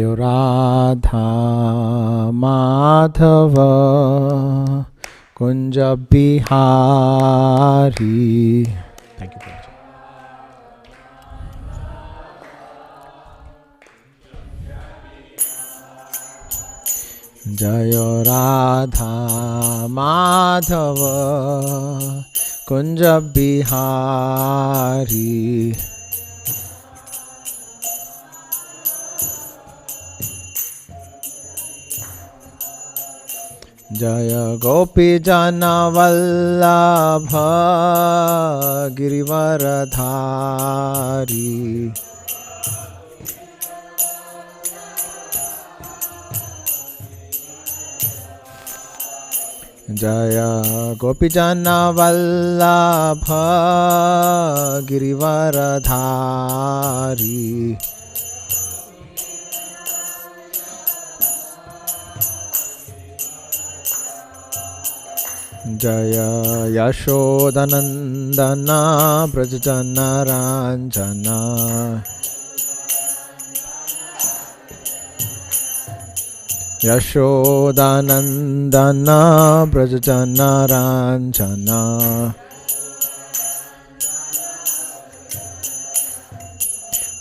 Radha Madhav Kunj Bihari. Thank you. जय राधा माधव कुंज बिहारी. जय गोपी जन वल्लभ गिरिवरधारी. जय गोपी जन वल्लभ गिरिवरधारी. जय यशोदनंदन ब्रजजन रंजन. यशोदानंदन ब्रजजन रंजन.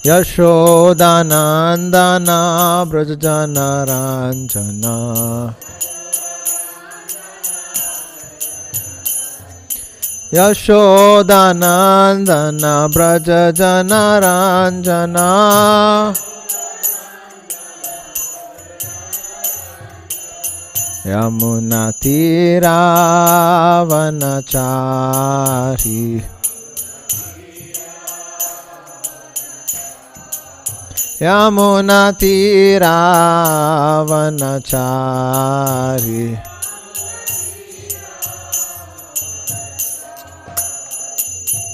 यशोदानंदन ब्रजजन रंजन. यशोदानंदन ब्रजजन रंजन. यमुना तीरावनचारी. यमुना तीरावनचारी.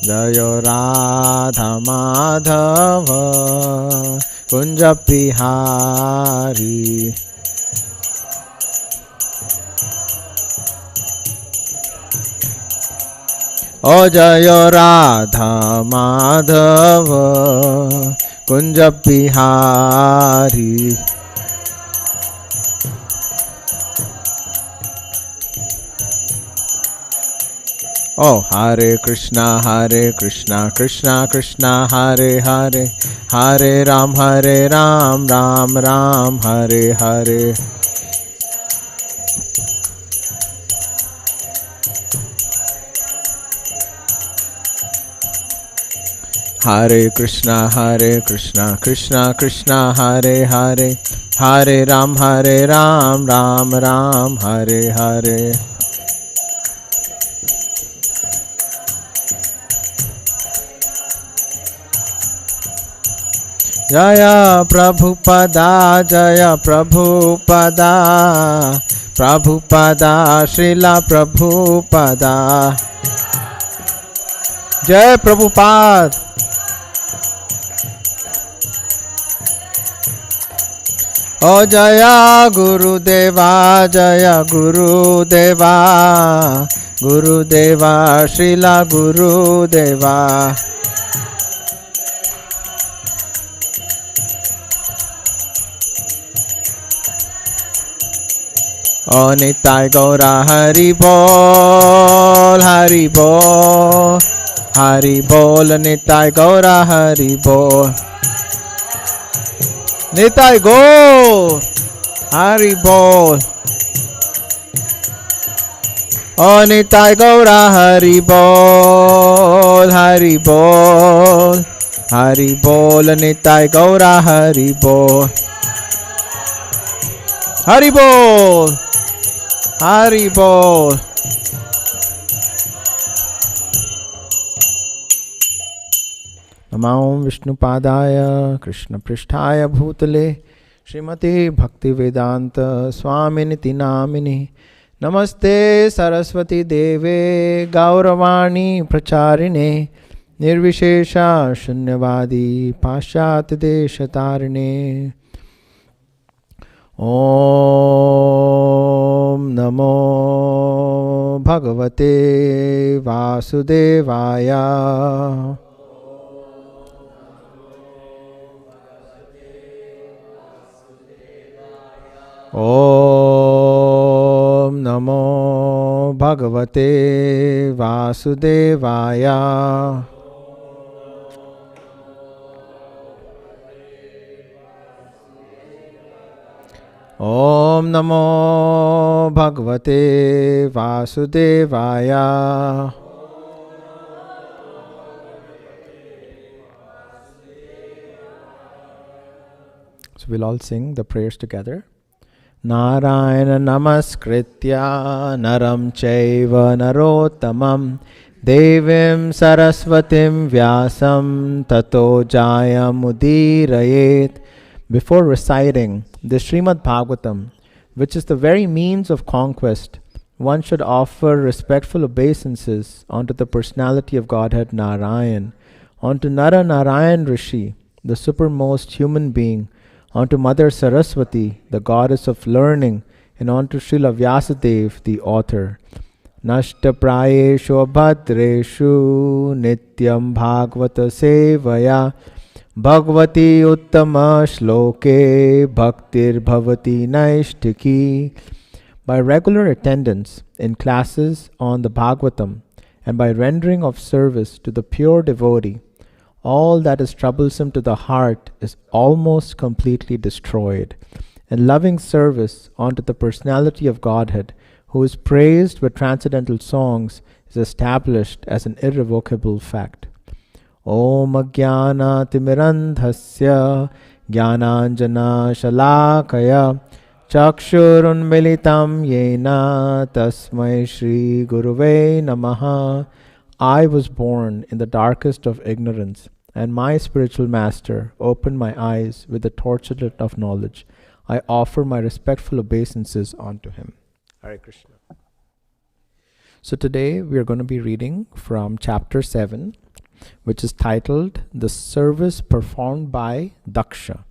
जय राधा माधव कुंज बिहारी. ओ जय राधा माधव कुंज बिहारी. ओ हरे कृष्णा कृष्णा कृष्णा हरे हरे, हरे राम राम राम हरे हरे. हरे कृष्णा कृष्णा कृष्णा हरे हरे, हरे राम राम हरे हरे. जय प्रभुपदा प्रभुपदा श्रीला प्रभुपदा. जय प्रभुपाद. ओ जय गुरुदेवा गुरुदेवा श्रीला गुरुदेवा. ओ निताय गौरा हरि बोल हरि बोल निताय गौरा हरि बोल. निताय गौर हरि बोल. ओ निताय गौरा हरि बोल हरि बोल निताय गौरा हरि बोल. हरि बोल हरि बोल. नमो विष्णुपादाय कृष्णपृष्ठाय भूतले श्रीमते भक्तिवेदांत स्वामिनिति नामिने. नमस्ते सरस्वती देवे गौरवाणी प्रचारिणे, निर्विशेषा शून्यवादी पाश्चात्य देशतारिणे. ओम नमो भगवते वासुदेवाय. Om Namo Bhagavate Vasudevaya. Om Namo Bhagavate Vasudevaya. So we'll all sing the prayers together. Narayana Namaskritya Naram Chaiva Narottamam Devim Saraswatim Vyasam Tato Jayam Udirayet. Before reciting the Srimad Bhagavatam, which is the very means of conquest, one should offer respectful obeisances unto the personality of Godhead Narayan, unto Nara Narayan Rishi, the supermost human being, unto Mother Saraswati, the goddess of learning, and unto Srila Vyasadev, the author. Nashta prayeshu bhadreshu nityam bhagavata sevaya Bhagavati uttama shloke bhaktir bhavati naishtiki. By regular attendance in classes on the Bhagavatam and by rendering of service to the pure devotee, all that is troublesome to the heart is almost completely destroyed, and loving service unto the personality of Godhead, who is praised with transcendental songs, is established as an irrevocable fact. Om Ajnana Timirandhasya Jnananjana Shalakaya Chakshurunmilitam Yena Tasmai Shri Guruve Namaha. I was born in the darkest of ignorance, and my spiritual master opened my eyes with the torchlight of knowledge. I offer my respectful obeisances unto him. Hare Krishna. So today we are going to be reading from chapter 7, which is titled The Service Performed by Daksha.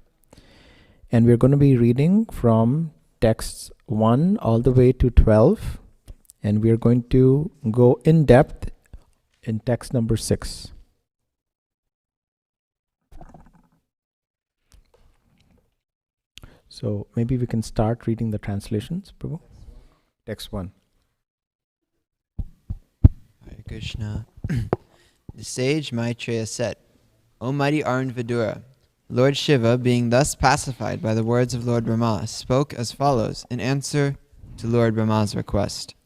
And we're going to be reading from texts 1 all the way to 12. And we're going to go in depth in text number 6. So maybe we can start reading the translations, Prabhu. Text 1. Hare Krishna. The sage Maitreya said, O mighty Arunvadura, Lord Shiva, being thus pacified by the words of Lord Brahma, spoke as follows in answer to Lord Brahma's request.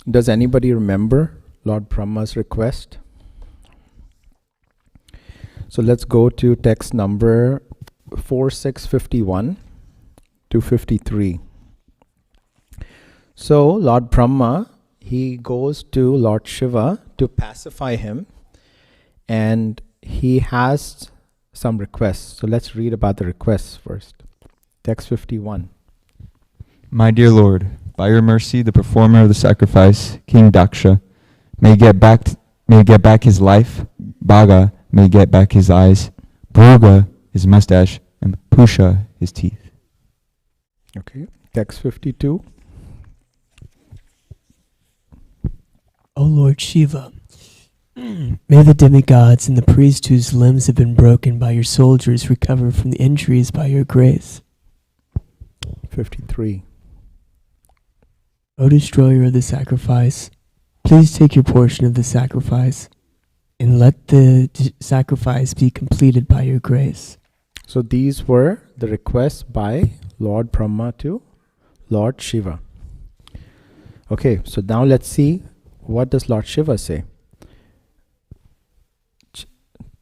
Does anybody remember Lord Brahma's request? So let's go to text number 4651 to 53. So Lord Brahma, he goes to Lord Shiva to pacify him, and he has some requests. So let's read about the requests first. Text 51. My dear Lord, by your mercy, the performer of the sacrifice, King Daksha, may get back his life, Bhaga may get back his eyes, Bhuga his mustache, and Pusha his teeth. Okay. Text 52. O Lord Shiva, may the demigods and the priest whose limbs have been broken by your soldiers recover from the injuries by your grace. 53. O destroyer of the sacrifice, please take your portion of the sacrifice and let the sacrifice be completed by your grace. So these were the requests by Lord Brahma to Lord Shiva. Okay, so now let's see, what does Lord Shiva say?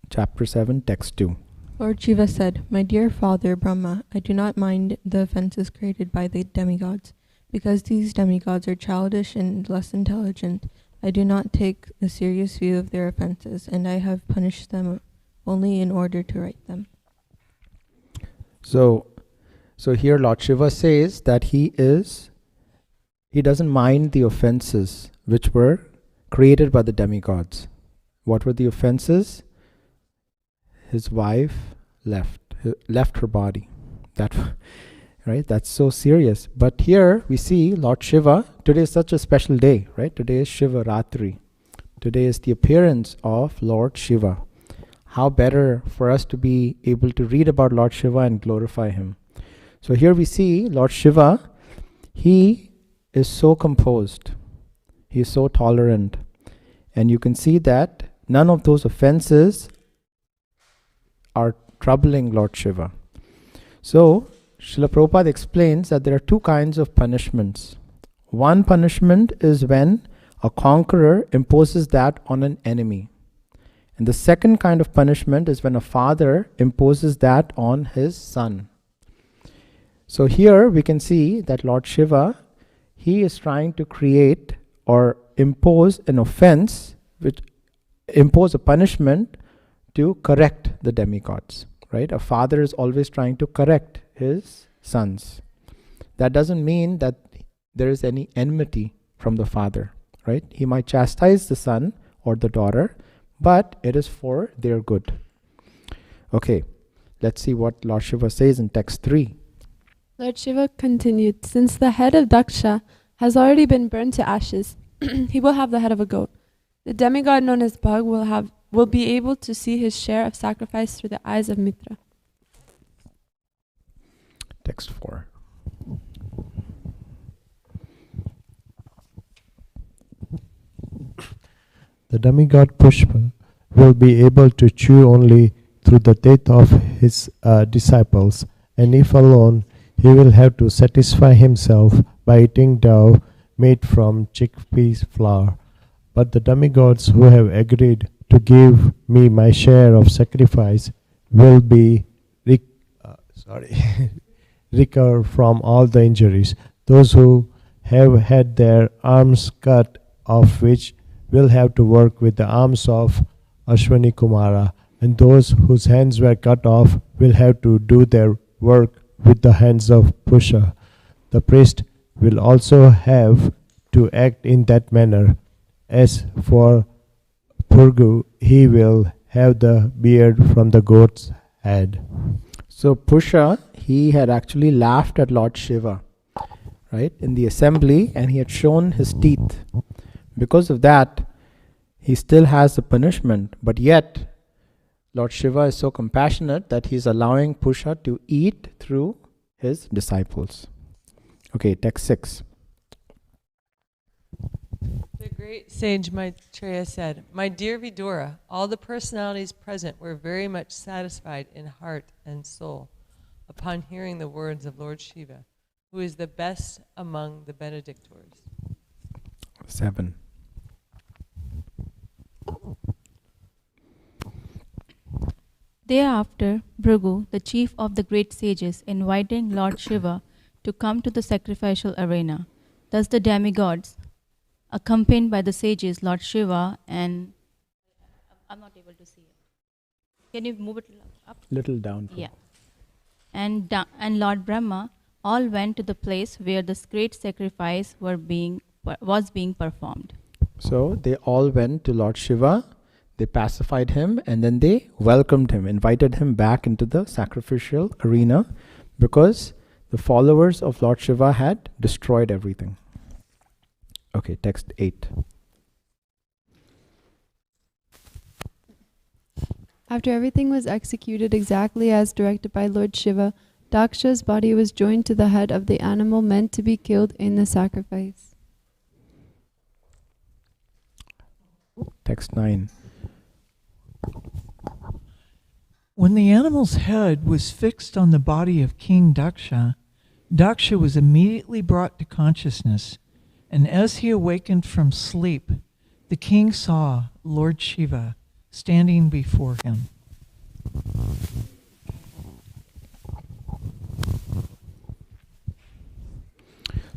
Chapter 7, text 2. Lord Shiva said, My dear father Brahma, I do not mind the offenses created by the demigods. Because these demigods are childish and less intelligent, I do not take a serious view of their offenses, and I have punished them only in order to right them. So here Lord Shiva says that he doesn't mind the offenses which were created by the demigods. What were the offenses? His wife left her body. Right? That's so serious. But here we see Lord Shiva. Today is such a special day, right? Today is Shiva Ratri. Today is the appearance of Lord Shiva. How better for us to be able to read about Lord Shiva and glorify him. So here we see Lord Shiva, he is so composed, he is so tolerant, and you can see that none of those offenses are troubling Lord Shiva. So Srila Prabhupada explains that there are two kinds of punishments. One punishment is when a conqueror imposes that on an enemy. And the second kind of punishment is when a father imposes that on his son. So here we can see that Lord Shiva, he is trying to create or impose an offense, which impose a punishment to correct the demigods, right? A father is always trying to correct his sons. That doesn't mean that there is any enmity from the father, right? He might chastise the son or the daughter, but it is for their good. Okay, let's see what Lord Shiva says in text 3. Lord Shiva continued, since the head of Daksha has already been burned to ashes, he will have the head of a goat. The demigod known as Bhag will be able to see his share of sacrifice through the eyes of Mitra. Text 4. The demigod Pushpa will be able to chew only through the teeth of his disciples, and if alone, he will have to satisfy himself by eating dough made from chickpeas flour. But the demigods who have agreed to give me my share of sacrifice will be recover from all the injuries. Those who have had their arms cut off, which will have to work with the arms of Ashwani Kumara, and those whose hands were cut off will have to do their work with the hands of Pusha. The priest will also have to act in that manner. As for Purgu, he will have the beard from the goat's head. So Pusha, he had actually laughed at Lord Shiva, right, in the assembly, and he had shown his teeth. Because of that, he still has the punishment, but yet Lord Shiva is so compassionate that he is allowing Pusha to eat through his disciples. Okay, text 6. The great sage Maitreya said, "My dear Vidura, all the personalities present were very much satisfied in heart and soul upon hearing the words of Lord Shiva, who is the best among the benedictors." 7. Thereafter, Bhrigu, the chief of the great sages, inviting Lord Shiva to come to the sacrificial arena. Thus the demigods, accompanied by the sages, Lord Shiva, and I'm not able to see it. Can you move it up? Little down. Yeah. And Lord Brahma all went to the place where this great sacrifice was being performed. So they all went to Lord Shiva, they pacified him, and then they welcomed him, invited him back into the sacrificial arena, because the followers of Lord Shiva had destroyed everything. Okay, text 8. After everything was executed exactly as directed by Lord Shiva, Daksha's body was joined to the head of the animal meant to be killed in the sacrifice. Text 9. When the animal's head was fixed on the body of King Daksha, Daksha was immediately brought to consciousness, and as he awakened from sleep, the king saw Lord Shiva standing before him.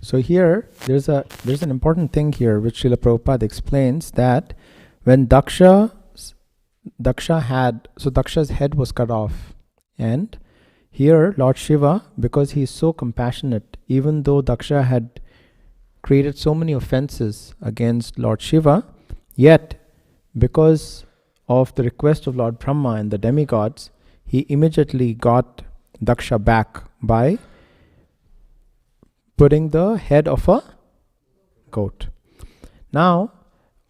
So here, there's an important thing here which Srila Prabhupada explains, that when Daksha's head was cut off, and here Lord Shiva, because he is so compassionate, even though Daksha had created so many offenses against Lord Shiva, yet because of the request of Lord Brahma and the demigods, he immediately got Daksha back by putting the head of a goat. Now,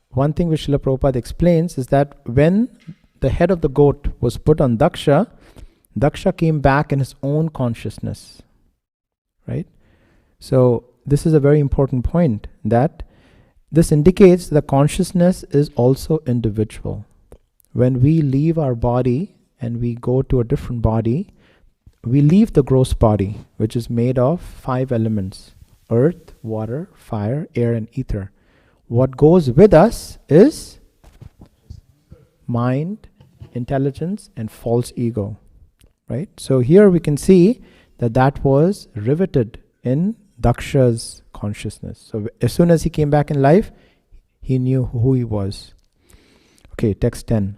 one thing which Srila Prabhupada explains is that when the head of the goat was put on Daksha, Daksha came back in his own consciousness. right? So this is a very important point, that this indicates that consciousness is also individual. When we leave our body and we go to a different body, we leave the gross body, which is made of 5 elements: earth, water, fire, air, and ether. What goes with us is mind, intelligence, and false ego, right? So here we can see that that was riveted in Daksha's consciousness. So as soon as he came back in life, he knew who he was. Okay, text 10.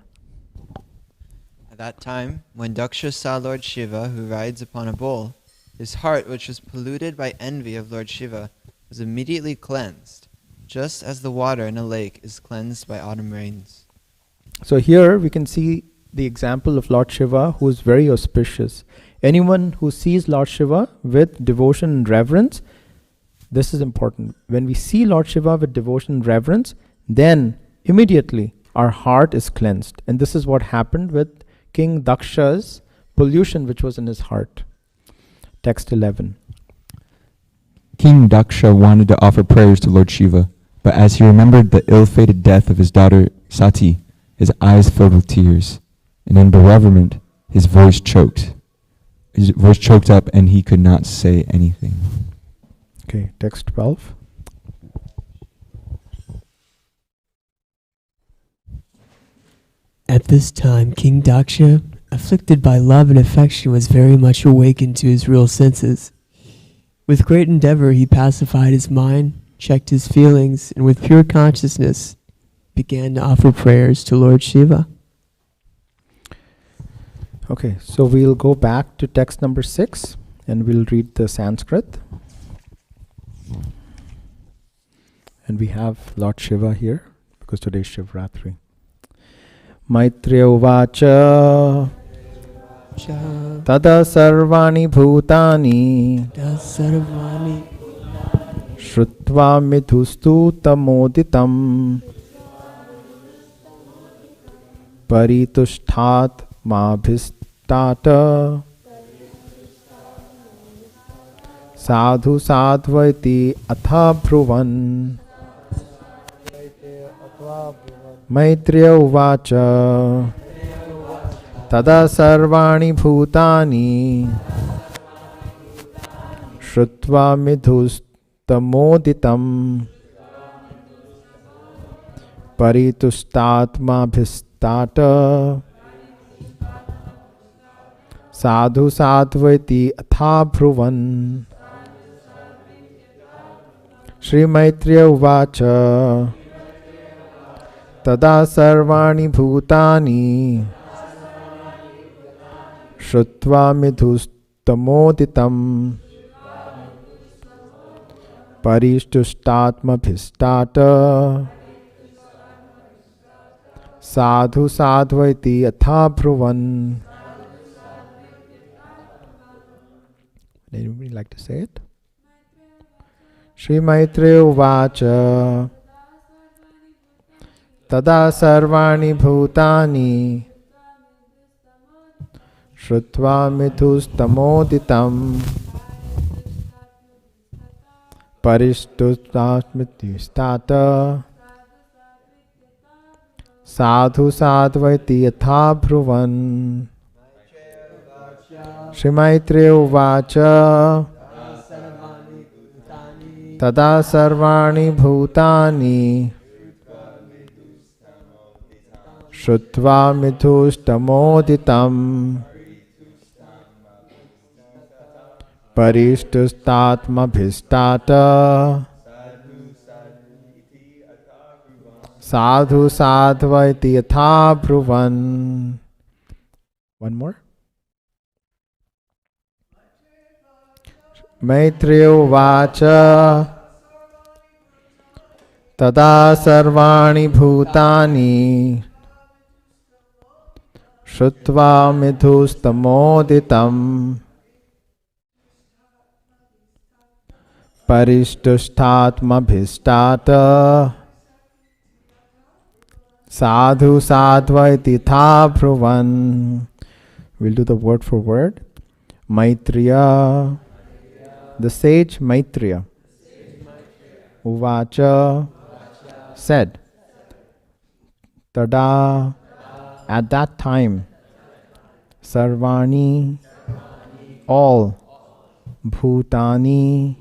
At that time, when Daksha saw Lord Shiva, who rides upon a bull, his heart, which was polluted by envy of Lord Shiva, was immediately cleansed, just as the water in a lake is cleansed by autumn rains. So here we can see the example of Lord Shiva, who is very auspicious. Anyone who sees Lord Shiva with devotion and reverence, this is important. When we see Lord Shiva with devotion and reverence, then immediately our heart is cleansed. And this is what happened with King Daksha's pollution which was in his heart. Text 11. King Daksha wanted to offer prayers to Lord Shiva, but as he remembered the ill-fated death of his daughter Sati, his eyes filled with tears, and in bewilderment his voice choked. His voice choked up and he could not say anything. Okay, text 12. At this time, King Daksha, afflicted by love and affection, was very much awakened to his real senses. With great endeavor, he pacified his mind, checked his feelings, and with pure consciousness, began to offer prayers to Lord Shiva. Okay, so we'll go back to text number 6 and we'll read the Sanskrit. And we have Lord Shiva here because today is Shivratri. Maitreya uvacha tada sarvani bhutani shrutva midhustu tamoditam paritushtat mabhistata sadhu sadvaiti atha bhruvan. Maitreya uvacha tada sarvani bhutani shrutva midhustamoditam paritustatmabhistata sadhu sadvaiti atha bhruvan. Shri Maitreya uvacha tada sarvani bhutani shrutva midhustamoditam parishtustatmabhistata sadhu sadvaiti atha bhruvan. Anybody like to say it? Shri Maitreya uvacha tada sarvani bhutani shrutva midhustamoditam parishtustatmabhistata sadhu sadvaiti atha bhruvan. Shri Maitreya uvacha tada sarvani bhutani shrutva midhustamoditam parishtustatmabhistata sadhu sadvaiti atha bhruvan. One more. Maitreya uvacha tada sarvani bhutani shrutva midhustamoditam parishtustatmabhistata sadhu sadvaiti atha bhruvan. We'll do the word for word. Maitreya the sage Maitreya, Uvacha, said, Tada, at that time, Sarvani, all, Bhutani,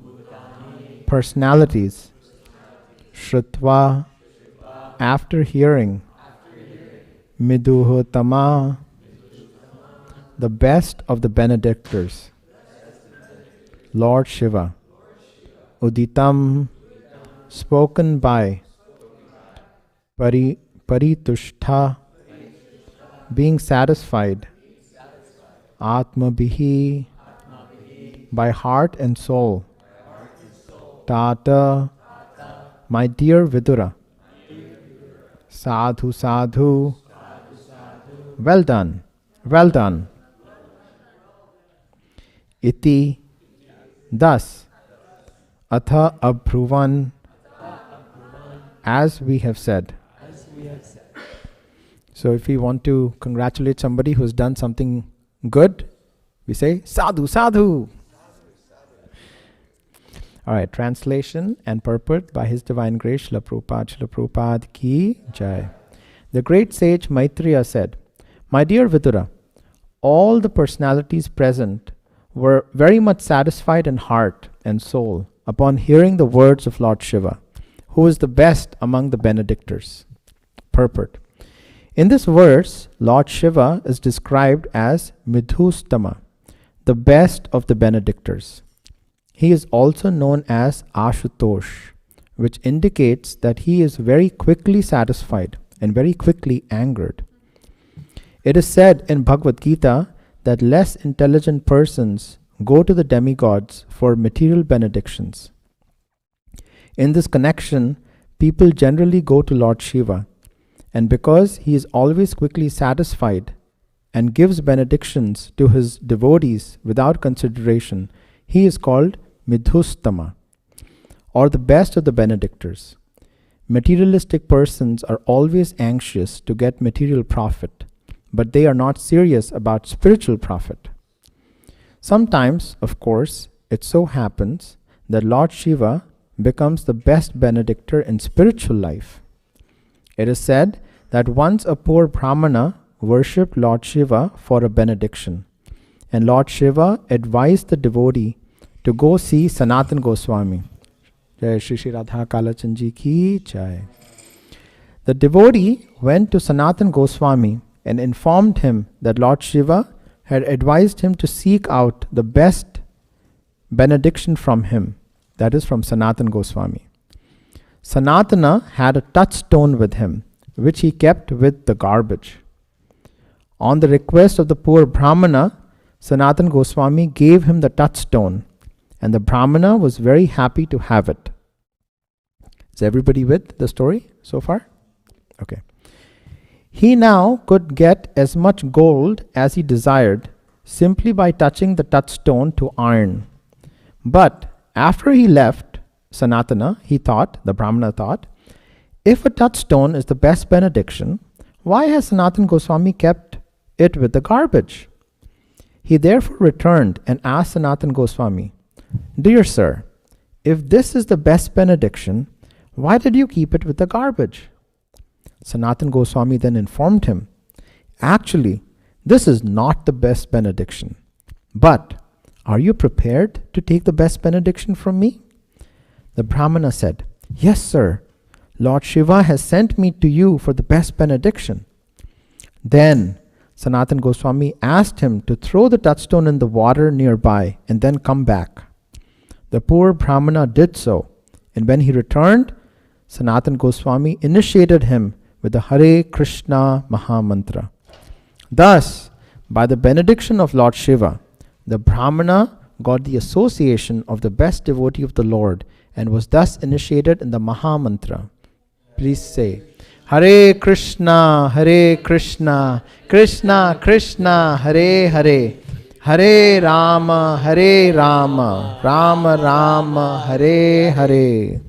personalities, Shrutva, after hearing, Miduhotama, the best of the benedictors, Lord Shiva, Uditam, spoken by, Paritushta, being satisfied, Atmabhihi, by heart and soul, Tata, my dear Vidura, Sadhu, sadhu, well done, well done. Iti, thus, Atha Abhruvan, as we have said. So if we want to congratulate somebody who's done something good, we say sadhu, sadhu. All right, translation and purport by His Divine Grace, Srila Prabhupada ki jai. The great sage Maitreya said, My dear Vidura, all the personalities present were very much satisfied in heart and soul upon hearing the words of Lord Shiva, who is the best among the benedictors. Purport. In this verse, Lord Shiva is described as Midhustama, the best of the benedictors. He is also known as Ashutosh, which indicates that he is very quickly satisfied and very quickly angered. It is said in Bhagavad Gita that less intelligent persons go to the demigods for material benedictions. In this connection, people generally go to Lord Shiva, and because he is always quickly satisfied and gives benedictions to his devotees without consideration, he is called Midhustama, or the best of the benedictors. Materialistic persons are always anxious to get material profit, but they are not serious about spiritual profit. Sometimes, of course, it so happens that Lord Shiva becomes the best benedictor in spiritual life. It is said that once a poor Brahmana worshipped Lord Shiva for a benediction, and Lord Shiva advised the devotee to go see Sanatan Goswami. Jai Shri Shri Radha Kalachan Ji ki jai. The devotee went to Sanatan Goswami and informed him that Lord Shiva had advised him to seek out the best benediction from him, that is from Sanatan Goswami. Sanatana had a touchstone with him, which he kept with the garbage. On the request of the poor Brahmana, Sanatan Goswami gave him the touchstone, and the Brahmana was very happy to have it. Is everybody with the story so far? Okay. He now could get as much gold as he desired simply by touching the touchstone to iron. But after he left Sanatana, the Brahmana thought, if a touchstone is the best benediction, why has Sanatan Goswami kept it with the garbage? He therefore returned and asked Sanatan Goswami, Dear sir, if this is the best benediction, why did you keep it with the garbage? Sanatan Goswami then informed him, Actually, this is not the best benediction. But are you prepared to take the best benediction from me? The Brahmana said, Yes, sir. Lord Shiva has sent me to you for the best benediction. Then Sanatan Goswami asked him to throw the touchstone in the water nearby and then come back. The poor Brahmana did so, and when he returned, Sanatan Goswami initiated him with the Hare Krishna Mahamantra. Thus, by the benediction of Lord Shiva, the Brahmana got the association of the best devotee of the Lord and was thus initiated in the Mahamantra. Please say, Hare Krishna, Krishna Krishna, Hare Hare, Hare Rama, Rama Rama, Hare Hare.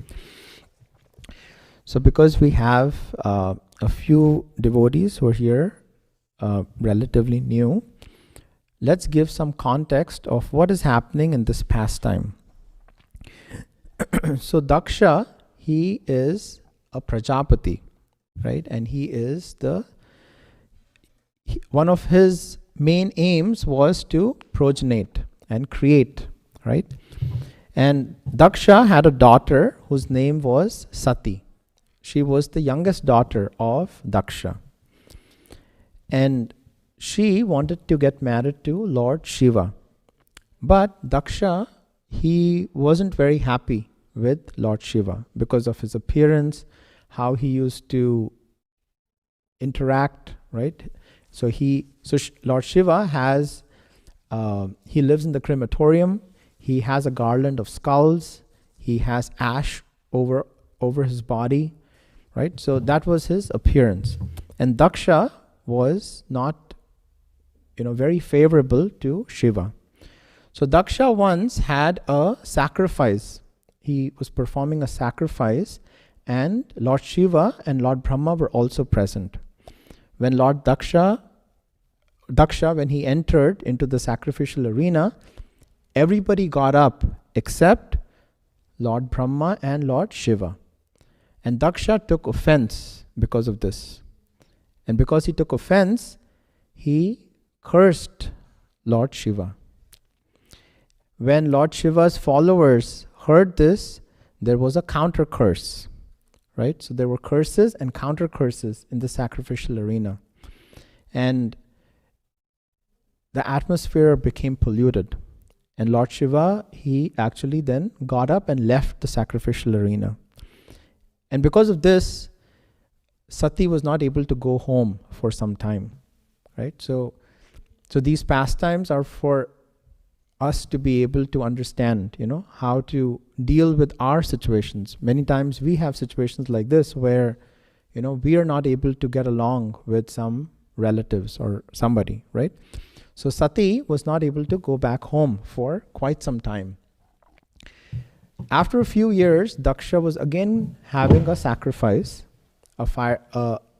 So because we have a few devotees who are here, relatively new, let's give some context of what is happening in this pastime. So Daksha, he is a Prajapati, right? And he is one of his main aims was to progenate and create, right? And Daksha had a daughter whose name was Sati. She was the youngest daughter of Daksha. And she wanted to get married to Lord Shiva. But Daksha, he wasn't very happy with Lord Shiva because of his appearance, how he used to interact, right? So Lord Shiva has, he lives in the crematorium. He has a garland of skulls. He has ash over his body, right? So that was his appearance. And Daksha was not, very favorable to Shiva. So Daksha once had a sacrifice. He was performing a sacrifice, and Lord Shiva and Lord Brahma were also present. When Lord Daksha, when he entered into the sacrificial arena, everybody got up except Lord Brahma and Lord Shiva. And Daksha took offense because of this. And because he took offense, he cursed Lord Shiva. When Lord Shiva's followers heard this, there was a counter curse, right? So there were curses and counter curses in the sacrificial arena. And the atmosphere became polluted. And Lord Shiva, he actually then got up and left the sacrificial arena. And because of this, Sati was not able to go home for some time, right? So these pastimes are for us to be able to understand, how to deal with our situations. Many times we have situations like this where, we are not able to get along with some relatives or somebody, right? So Sati was not able to go back home for quite some time. After a few years, Daksha was again having a sacrifice, I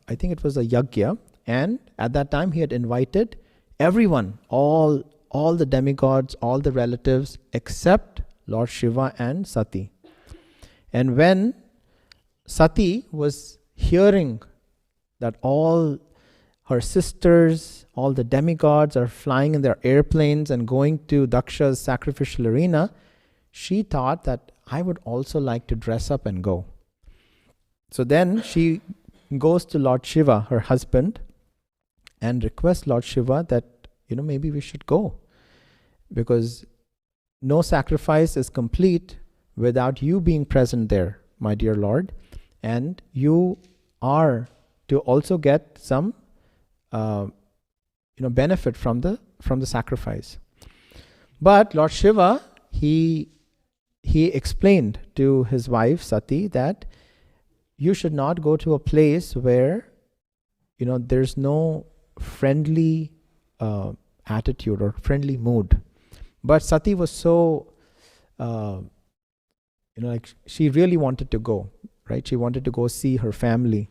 think it was a yajna, and at that time he had invited everyone, all the demigods, all the relatives, except Lord Shiva and Sati. And when Sati was hearing that all her sisters, all the demigods are flying in their airplanes and going to Daksha's sacrificial arena, she thought that I would also like to dress up and go. So then she goes to Lord Shiva, her husband, and requests Lord Shiva that, maybe we should go. Because no sacrifice is complete without you being present there, my dear Lord. And you are to also get some benefit from the sacrifice. But Lord Shiva, he explained to his wife Sati that you should not go to a place where there's no friendly attitude or friendly mood. But Sati was so she really wanted to go, right? She wanted to go see her family.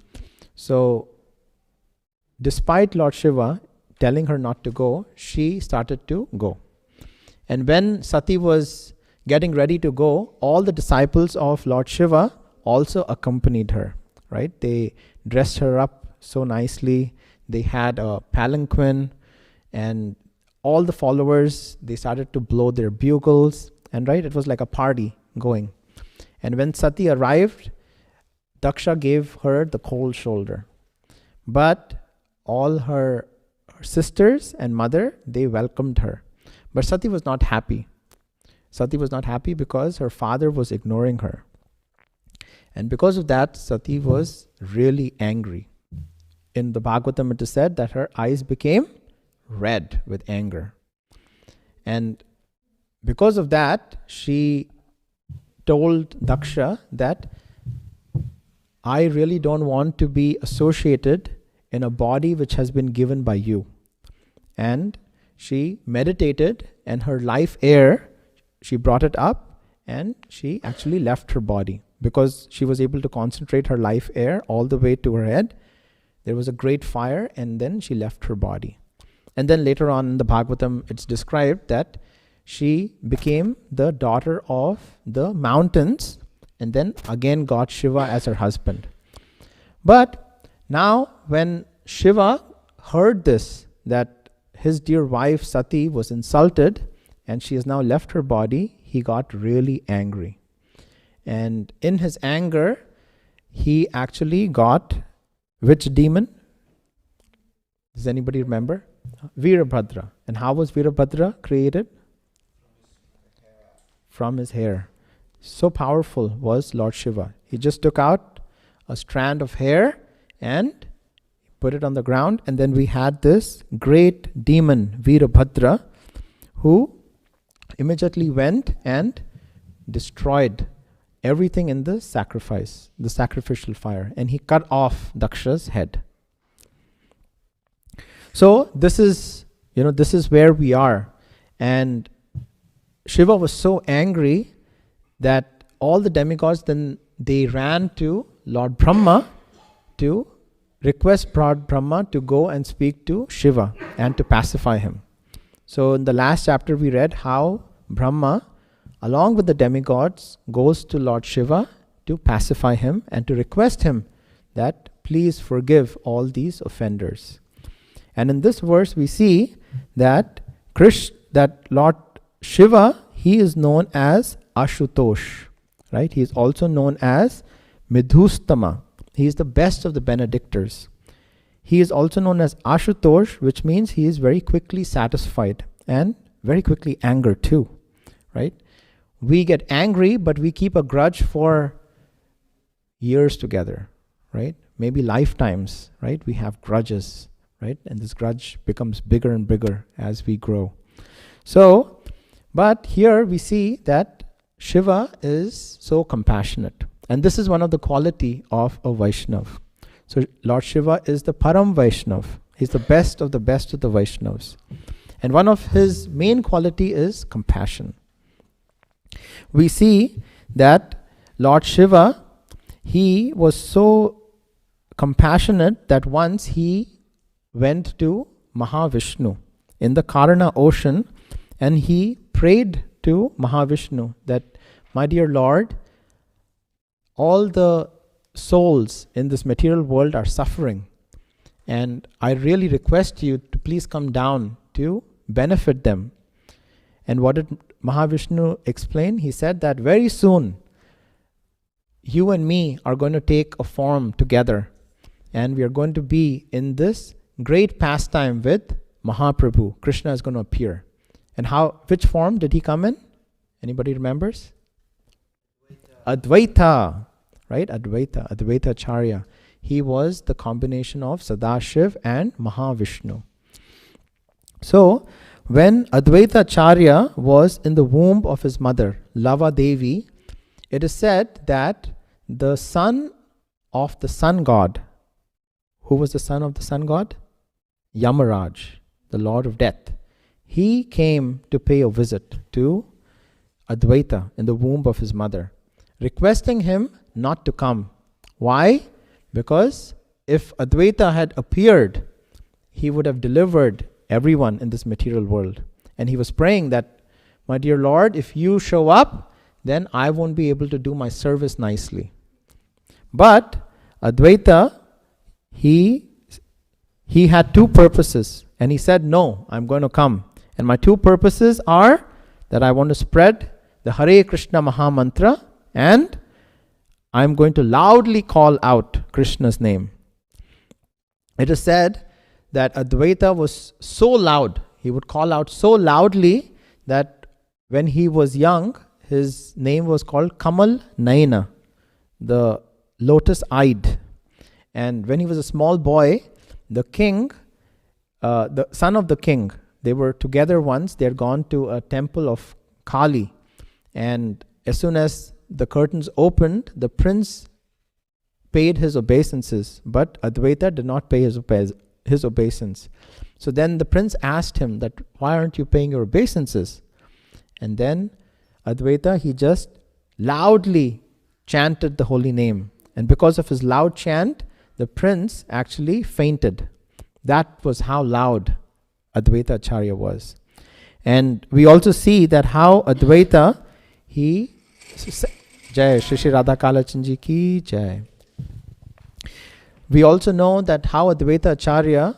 So despite Lord Shiva telling her not to go, she started to go. And when Sati was getting ready to go, all the disciples of Lord Shiva also accompanied her, right? They dressed her up so nicely. They had a palanquin, and all the followers, they started to blow their bugles, and right, it was like a party going. And when Sati arrived, Daksha gave her the cold shoulder. But all her sisters and mother, they welcomed her. But Sati was not happy. Sati was not happy because her father was ignoring her. And because of that, Sati was really angry. In the Bhagavatam, it is said that her eyes became red with anger. And because of that, she told Daksha that I really don't want to be associated in a body which has been given by you. And she meditated, and her life air, she brought it up, and she actually left her body. Because she was able to concentrate her life air all the way to her head, there was a great fire, and then she left her body. And then later on in the Bhagavatam, it's described that she became the daughter of the mountains and then again got Shiva as her husband. But now when Shiva heard this, that his dear wife Sati was insulted and she has now left her body, he got really angry. And in his anger, he actually got which demon? Does anybody remember? Virabhadra. And how was Virabhadra created? From his hair. So powerful was Lord Shiva. He just took out a strand of hair and put it on the ground, and then we had this great demon Virabhadra who immediately went and destroyed everything in the sacrifice, the sacrificial fire, and he cut off Daksha's head. So this is where we are. And Shiva was so angry that all the demigods, then they ran to Lord Brahma to request Lord Brahma to go and speak to Shiva and to pacify him. So in the last chapter we read how Brahma, along with the demigods, goes to Lord Shiva to pacify him and to request him that please forgive all these offenders. And in this verse we see that Lord Shiva, he is known as Ashutosh, right? He is also known as Midhustama. He is the best of the Benedictors. He is also known as Ashutosh, which means he is very quickly satisfied and very quickly angered too, right? We get angry, but we keep a grudge for years together, right? Maybe lifetimes, right? We have grudges, right? And this grudge becomes bigger and bigger as we grow. So, but here we see that Shiva is so compassionate. And this is one of the quality of a Vaishnav. So Lord Shiva is the Param Vaishnav. He's the best of the Vaishnavas. And one of his main quality is compassion. We see that Lord Shiva, he was so compassionate that once he went to Mahavishnu in the Karana ocean and he prayed to Mahavishnu that, my dear Lord, all the souls in this material world are suffering, and I really request you to please come down to benefit them. And what did Mahavishnu explain? He said that very soon you and me are going to take a form together, and we are going to be in this great pastime with Mahaprabhu. Krishna is going to appear. And which form did he come in? Anybody remembers? Advaita, right? Advaita Acharya. He was the combination of Sadashiv and Mahavishnu. So, when Advaita Acharya was in the womb of his mother, Lava Devi, it is said that the son of the sun god, who was the son of the sun god? Yamaraj, the lord of death. He came to pay a visit to Advaita in the womb of his mother, requesting him not to come. Why? Because if Advaita had appeared, he would have delivered everyone in this material world. And he was praying that, my dear Lord, if you show up, then I won't be able to do my service nicely. But Advaita, he had two purposes. And he said, no, I'm going to come. And my two purposes are that I want to spread the Hare Krishna Maha Mantra, and I'm going to loudly call out Krishna's name. It is said that Advaita was so loud, he would call out so loudly that when he was young, his name was called Kamal Naina, the lotus-eyed. And when he was a small boy, the king, the son of the king, they were together once. They had gone to a temple of Kali. And as soon as the curtains opened, the prince paid his obeisances. But Advaita did not pay his obeisance. So then the prince asked him that, why aren't you paying your obeisances? And then Advaita, he just loudly chanted the holy name. And because of his loud chant, the prince actually fainted. That was how loud Advaita Acharya was. And we also see that how Advaita, he Jai Shri Shri Radha Kalachan Ji ki Jai. We also know that how Advaita Acharya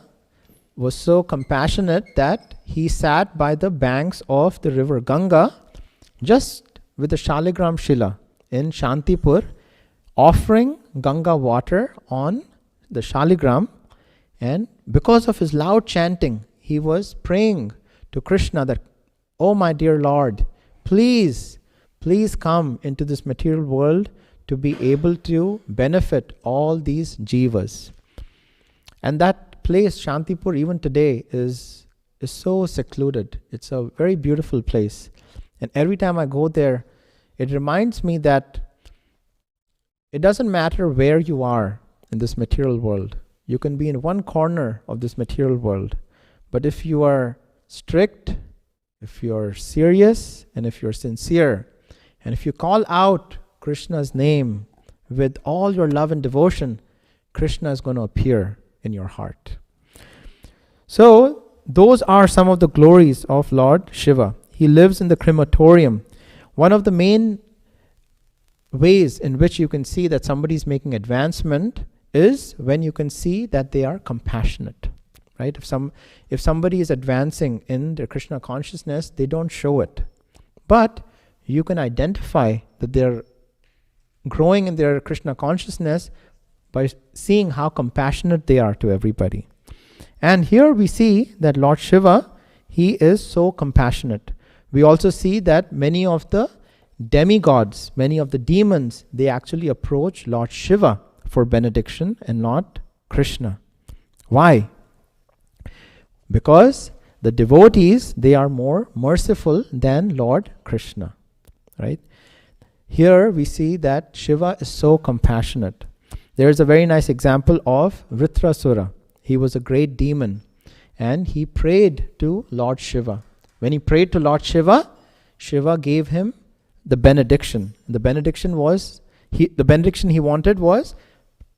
was so compassionate that he sat by the banks of the river Ganga just with the Shaligram Shila in Shantipur, offering Ganga water on the Shaligram, and because of his loud chanting, he was praying to Krishna that, oh my dear Lord, please come into this material world to be able to benefit all these jivas. And that place, Shantipur, even today is so secluded. It's a very beautiful place. And every time I go there, it reminds me that it doesn't matter where you are in this material world. You can be in one corner of this material world. But if you are strict, if you're serious, and if you're sincere, and if you call out Krishna's name with all your love and devotion, Krishna is going to appear in your heart. So, those are some of the glories of Lord Shiva. He lives in the crematorium. One of the main ways in which you can see that somebody is making advancement is when you can see that they are compassionate. Right? If somebody is advancing in their Krishna consciousness, they don't show it. But you can identify that they're growing in their Krishna consciousness by seeing how compassionate they are to everybody. And here we see that Lord Shiva, he is so compassionate. We also see that many of the demigods, many of the demons, they actually approach Lord Shiva for benediction and not Krishna. Why? Because the devotees, they are more merciful than Lord Krishna. Right? Here we see that Shiva is so compassionate. There is a very nice example of Vritrasura. He was a great demon and he prayed to Lord Shiva. When he prayed to Lord Shiva, Shiva gave him the benediction. The benediction he wanted was,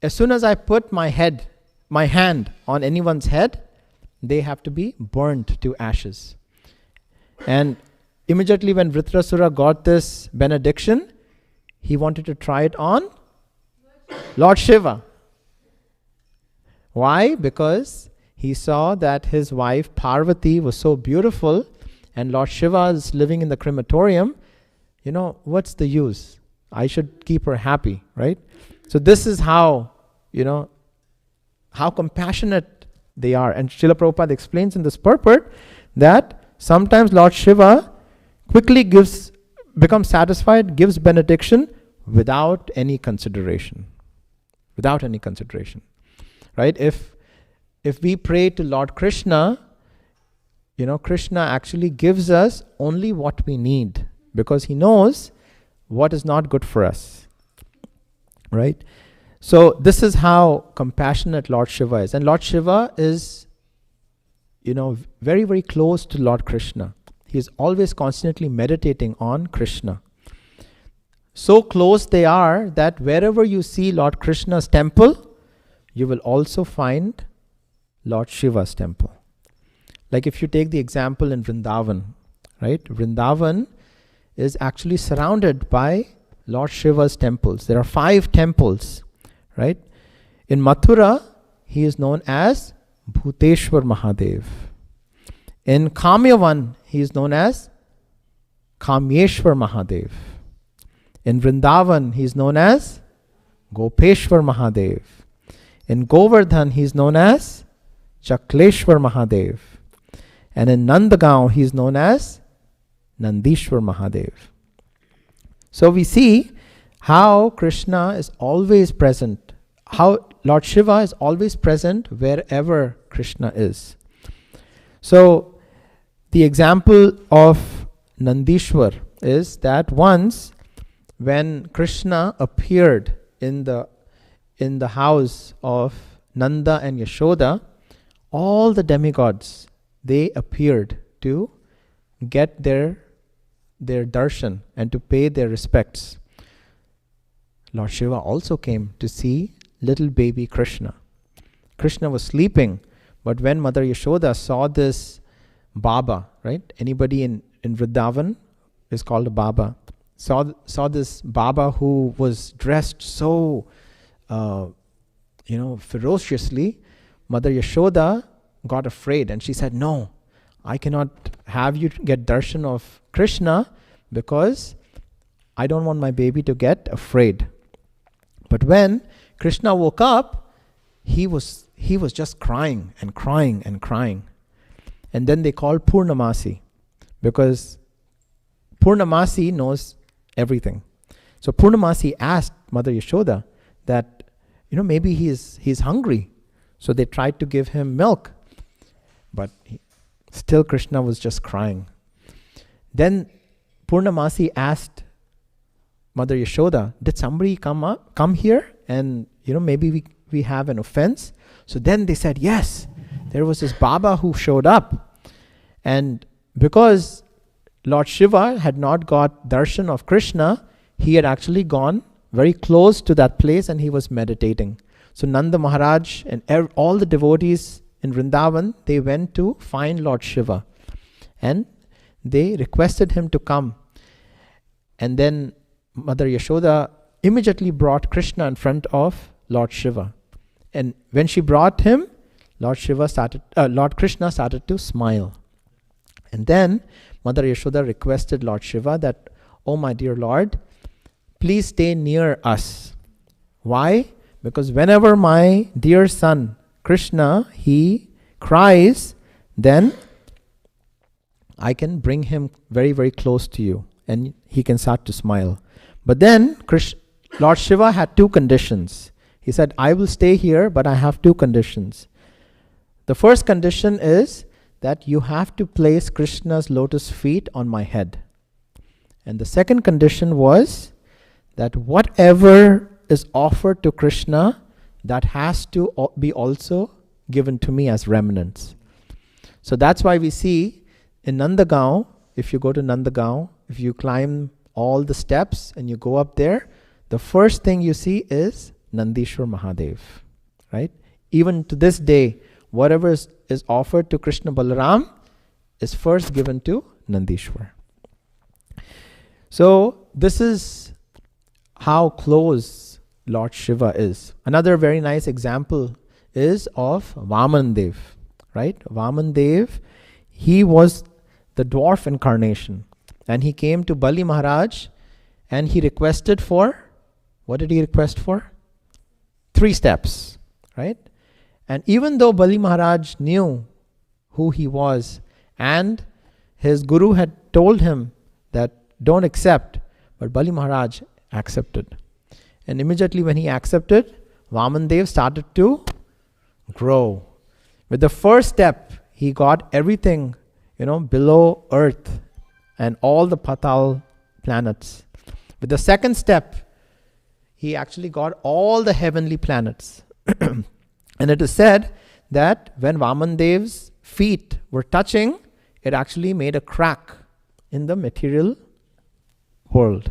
as soon as I put my hand on anyone's head, they have to be burnt to ashes. And immediately when Vritrasura got this benediction, he wanted to try it on Lord Shiva. Why? Because he saw that his wife Parvati was so beautiful and Lord Shiva is living in the crematorium. What's the use? I should keep her happy, right? So this is how, how compassionate they are. And Srila Prabhupada explains in this purport that sometimes Lord Shiva quickly becomes satisfied, gives benediction without any consideration. Without any consideration. Right? If we pray to Lord Krishna, Krishna actually gives us only what we need because he knows what is not good for us. Right? So this is how compassionate Lord Shiva is. And Lord Shiva is, very, very close to Lord Krishna. He is always constantly meditating on Krishna. So close they are that wherever you see Lord Krishna's temple, you will also find Lord Shiva's temple. Like if you take the example in Vrindavan, right? Vrindavan is actually surrounded by Lord Shiva's temples. There are 5 temples, right? In Mathura, he is known as Bhuteshwar Mahadev. In Kamyavan, he is known as Kamyeshwar Mahadev. In Vrindavan, he is known as Gopeshwar Mahadev. In Govardhan, he is known as Chakleshwar Mahadev. And in Nandagaon, he is known as Nandishwar Mahadev. So we see how Krishna is always present, how Lord Shiva is always present wherever Krishna is. So the example of Nandishwar is that once when Krishna appeared in the house of Nanda and Yashoda, all the demigods, they appeared to get their darshan and to pay their respects. Lord Shiva also came to see little baby Krishna. Krishna was sleeping, but when Mother Yashoda saw this Baba, right? Anybody in Vrindavan is called a Baba. saw this Baba who was dressed so, ferociously, Mother Yashoda got afraid and she said, no, I cannot have you get darshan of Krishna because I don't want my baby to get afraid. But when Krishna woke up, he was just crying and crying and crying. And then they called Purnamasi, because Purnamasi knows everything. So Purnamasi asked Mother Yashoda that, maybe he's hungry. So they tried to give him milk, but still Krishna was just crying. Then Purnamasi asked Mother Yashoda, did somebody come here and maybe we have an offense? So then they said, yes, there was this Baba who showed up. And because Lord Shiva had not got darshan of Krishna, he had actually gone very close to that place and he was meditating. So Nanda Maharaj and all the devotees in Vrindavan, they went to find Lord Shiva and they requested him to come. And then Mother Yashoda immediately brought Krishna in front of Lord Shiva. And when she brought him, Lord Krishna started to smile. And then Mother Yashoda requested Lord Shiva that, oh my dear Lord, please stay near us. Why? Because whenever my dear son Krishna, he cries, then I can bring him very, very close to you and he can start to smile. But then Lord Shiva had two conditions. He said, I will stay here, but I have two conditions. The first condition is that you have to place Krishna's lotus feet on my head. And the second condition was that whatever is offered to Krishna, that has to be also given to me as remnants. So that's why we see in Nandagaon, if you go to Nandagaon, if you climb all the steps and you go up there, the first thing you see is Nandishwar Mahadev, right? Even to this day, whatever is offered to Krishna Balaram is first given to Nandishwar. So this is how close Lord Shiva is. Another very nice example is of Vaman Dev, right? Vaman Dev, he was the dwarf incarnation. And he came to Bali Maharaj and he requested for, what did he request for? 3 steps, right? And even though Bali Maharaj knew who he was and his guru had told him that don't accept, but Bali Maharaj accepted. And immediately when he accepted, Vaman Dev started to grow. With the first step, he got everything, below earth and all the Patal planets. With the second step, he actually got all the heavenly planets. And it is said that when Vaman Dev's feet were touching, it actually made a crack in the material world.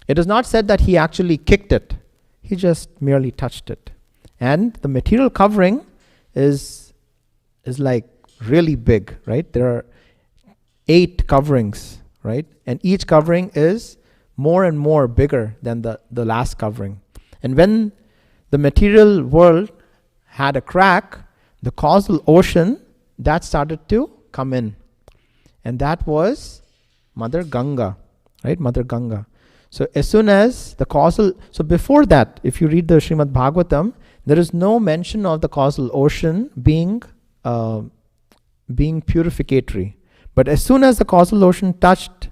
It is not said that he actually kicked it. He just merely touched it. And the material covering is like really big, right? There are 8 coverings, right? And each covering is more and more bigger than the last covering. And when the material world had a crack, the causal ocean, that started to come in. And that was Mother Ganga, right? Mother Ganga. So as soon as the causal, so before that, if you read the Srimad Bhagavatam, there is no mention of the causal ocean being purificatory. But as soon as the causal ocean touched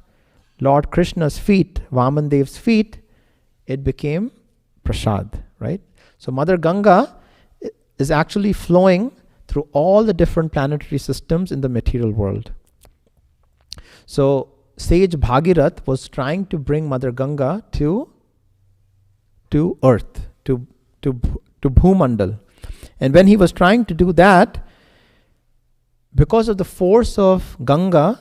Lord Krishna's feet, Vaman Dev's feet, it became prasad, right? So Mother Ganga is actually flowing through all the different planetary systems in the material world. So sage Bhagirath was trying to bring Mother Ganga to earth, to Bhumandal. And when he was trying to do that, because of the force of Ganga,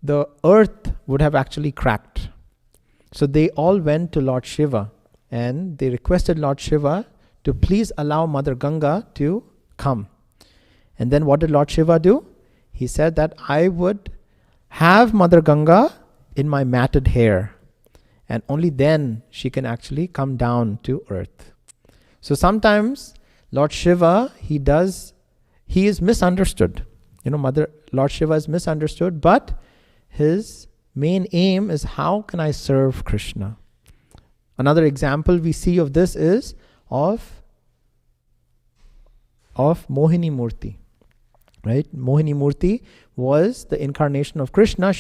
the earth would have actually cracked. So they all went to Lord Shiva and they requested Lord Shiva to please allow Mother Ganga to come. And then what did Lord Shiva do? He said that I would have Mother Ganga in my matted hair. And only then she can actually come down to earth. So sometimes Lord Shiva, he is misunderstood. Lord Shiva is misunderstood, but his main aim is, how can I serve Krishna? Another example we see of this is of Mohini Murti. Right? Mohini Murti was the incarnation of Krishna,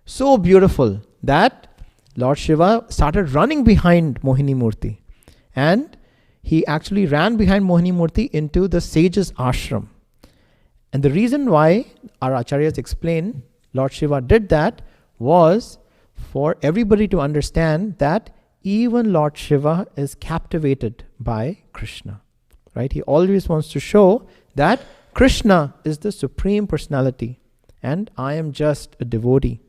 so beautiful that Lord Shiva started running behind Mohini Murti. And he actually ran behind Mohini Murti into the sage's ashram. And the reason why our acharyas explain Lord Shiva did that was for everybody to understand that even Lord Shiva is captivated by Krishna. Right? He always wants to show that Krishna is the supreme personality and I am just a devotee.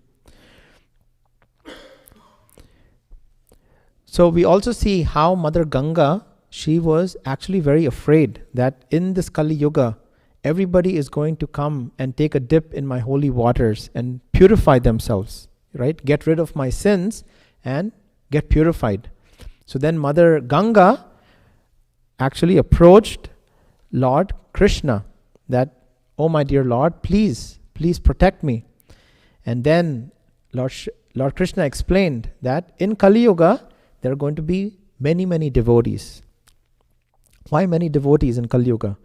So we also see how Mother Ganga, she was actually very afraid that in this Kali Yuga, everybody is going to come and take a dip in my holy waters and purify themselves, right? Get rid of my sins and get purified. So then Mother Ganga actually approached Lord Krishna that, oh my dear Lord, please protect me. And then Lord Krishna explained that in Kali Yuga, there are going to be many, many devotees. Why many devotees in Kali Yuga?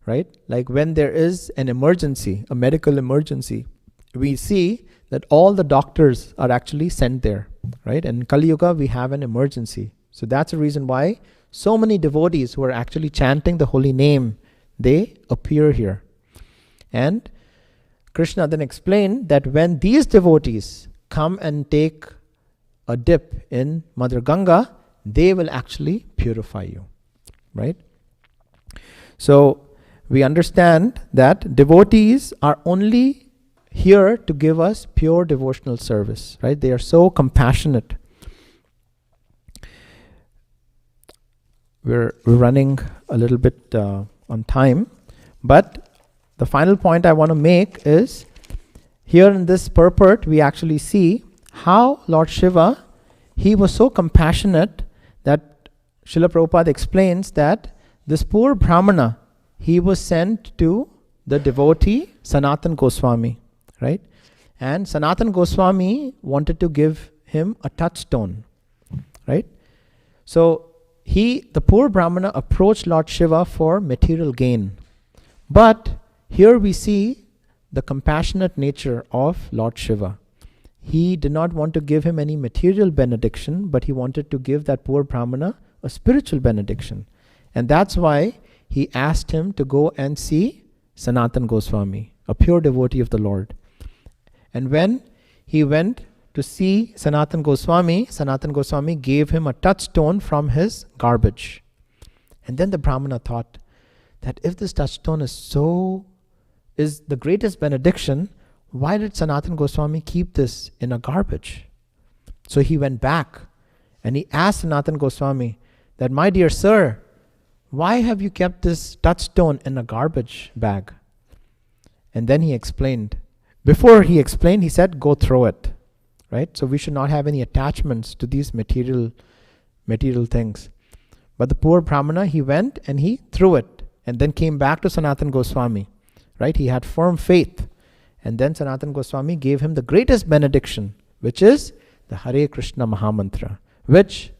Right? Like when there is an emergency, a medical emergency, we see that all the doctors are actually sent there. Right? And in Kali Yuga, we have an emergency. So that's the reason why so many devotees who are actually chanting the holy name, they appear here. And Krishna then explained that when these devotees come and take a dip in Mother Ganga, they will actually purify you. Right? So we understand that devotees are only here to give us pure devotional service. Right? They are so compassionate. We're running a little bit on time, but the final point I want to make is, here in this purport we actually see how Lord Shiva, he was so compassionate that Srila Prabhupada explains that this poor Brahmana, he was sent to the devotee Sanatan Goswami, right? And Sanatan Goswami wanted to give him a touchstone, right? So the poor Brahmana approached Lord Shiva for material gain. But here we see the compassionate nature of Lord Shiva. He did not want to give him any material benediction, but he wanted to give that poor Brahmana a spiritual benediction. And that's why he asked him to go and see Sanatan Goswami, a pure devotee of the Lord. And when he went to see Sanatan Goswami gave him a touchstone from his garbage. And then the Brahmana thought that if this touchstone is the greatest benediction, why did Sanatan Goswami keep this in a garbage? So he went back and he asked Sanatan Goswami that, my dear sir, why have you kept this touchstone in a garbage bag? And then he explained. Before he explained, he said, go throw it. Right? So we should not have any attachments to these material things. But the poor Brahmana, he went and he threw it and then came back to Sanatan Goswami. Right? He had firm faith. And then Sanatan Goswami gave him the greatest benediction, which is the Hare Krishna Mahamantra, which